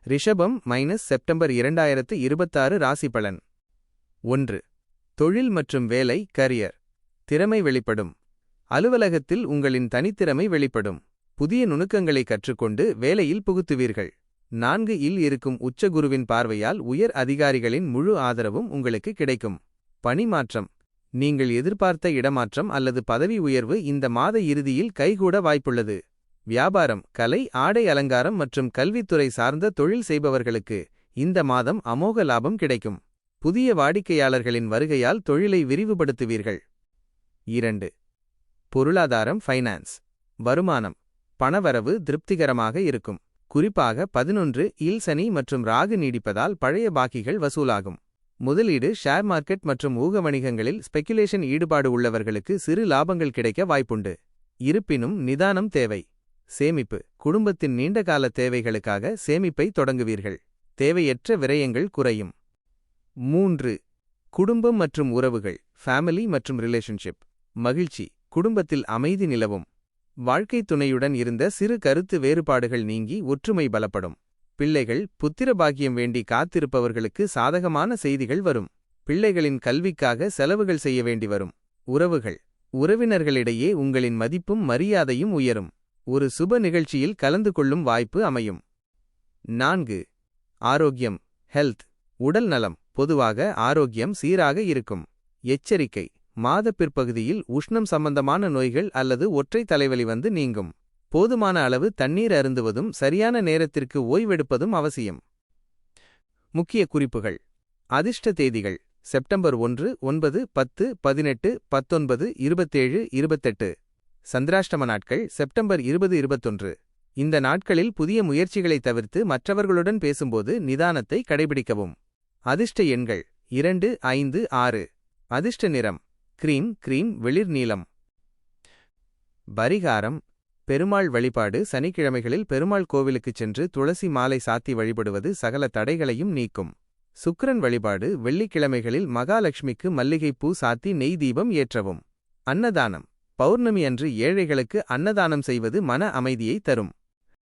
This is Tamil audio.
ரிஷபம் -செப்டம்பர் 2026 ராசி பலன். 1. தொழில் மற்றும் வேலை கரியர். திறமை வெளிப்படும். அலுவலகத்தில் உங்களின் தனித்திறமை வெளிப்படும். புதிய நுணுக்கங்களை கற்றுக்கொண்டு வேலையில் புகுத்துவீர்கள். 4 இல் இருக்கும் உச்சகுருவின் பார்வையால் உயர் அதிகாரிகளின் முழு ஆதரவும் உங்களுக்கு கிடைக்கும். பணி மாற்றம். நீங்கள் எதிர்பார்த்த இடமாற்றம் அல்லது பதவி உயர்வு இந்த மாத இறுதியில் கைகூட வாய்ப்புள்ளது. வியாபாரம், கலை, ஆடை அலங்காரம் மற்றும் கல்வித்துறை சார்ந்த தொழில் செய்பவர்களுக்கு இந்த மாதம் அமோக லாபம் கிடைக்கும். புதிய வாடிக்கையாளர்களின் வருகையால் தொழிலை விரிவுபடுத்துவீர்கள். 2. பொருளாதாரம் ஃபைனான்ஸ். வருமானம், பணவரவு திருப்திகரமாக இருக்கும். குறிப்பாக 11 இல் சனி மற்றும் ராகு நீடிப்பதால் பழைய பாக்கிகள் வசூலாகும். முதலீடு, ஷேர் மார்க்கெட் மற்றும் ஊக வணிகங்களில் ஸ்பெக்குலேஷன் ஈடுபாடு உள்ளவர்களுக்கு சிறு லாபங்கள் கிடைக்க வாய்ப்புண்டு. இருப்பினும் நிதானம் தேவை. சேமிப்பு. குடும்பத்தின் நீண்டகால தேவைகளுக்காக சேமிப்பை தொடங்குவீர்கள். தேவையற்ற விரயங்கள் குறையும். 3. குடும்பம் மற்றும் உறவுகள் ஃபேமிலி மற்றும் ரிலேஷன்ஷிப். மகிழ்ச்சி, குடும்பத்தில் அமைதி நிலவும். வாழ்க்கை துணையுடன் இருந்த சிறு கருத்து வேறுபாடுகள் நீங்கி ஒற்றுமை பலப்படும். பிள்ளைகள், புத்திர பாக்கியம் வேண்டி காத்திருப்பவர்களுக்கு சாதகமான செய்திகள் வரும். பிள்ளைகளின் கல்விக்காக செலவுகள் செய்ய வேண்டி வரும். உறவுகள். உறவினர்களிடையே உங்களின் மதிப்பும் மரியாதையும் உயரும். ஒரு சுப நிகழ்ச்சியில் கலந்து கொள்ளும் வாய்ப்பு அமையும். 4. ஆரோக்கியம் ஹெல்த். உடல் நலம். பொதுவாக ஆரோக்கியம் சீராக இருக்கும். எச்சரிக்கை. மாத பிற்பகுதியில் உஷ்ணம் சம்பந்தமான நோய்கள் அல்லது ஒற்றை தலைவலி வந்து நீங்கும். போதுமான அளவு தண்ணீர் அருந்துவதும் சரியான நேரத்திற்கு ஓய்வெடுப்பதும் அவசியம். முக்கிய குறிப்புகள். அதிர்ஷ்ட தேதிகள் செப்டம்பர் 1, 9, 10, 18, 19, 27, 28. சந்திராஷ்டம நாட்கள் செப்டம்பர் 20, 21. இந்த நாட்களில் புதிய முயற்சிகளை தவிர்த்து மற்றவர்களுடன் பேசும்போது நிதானத்தை கடைபிடிக்கவும். அதிர்ஷ்ட எண்கள் 2, 5, 6. அதிர்ஷ்ட நிறம் கிரீம் வெளிர் நீலம். பரிகாரம். பெருமாள் வழிபாடு. சனிக்கிழமைகளில் பெருமாள் கோவிலுக்குச் சென்று துளசி மாலை சாத்தி வழிபடுவது சகல தடைகளையும் நீக்கும். சுக்கிரன் வழிபாடு. வெள்ளிக்கிழமைகளில் மகாலட்சுமிக்கு மல்லிகைப்பூ சாத்தி நெய் தீபம் ஏற்றவும். அன்னதானம். பௌர்ணமி அன்று ஏழைகளுக்கு அன்னதானம் செய்வது மன அமைதியை தரும்.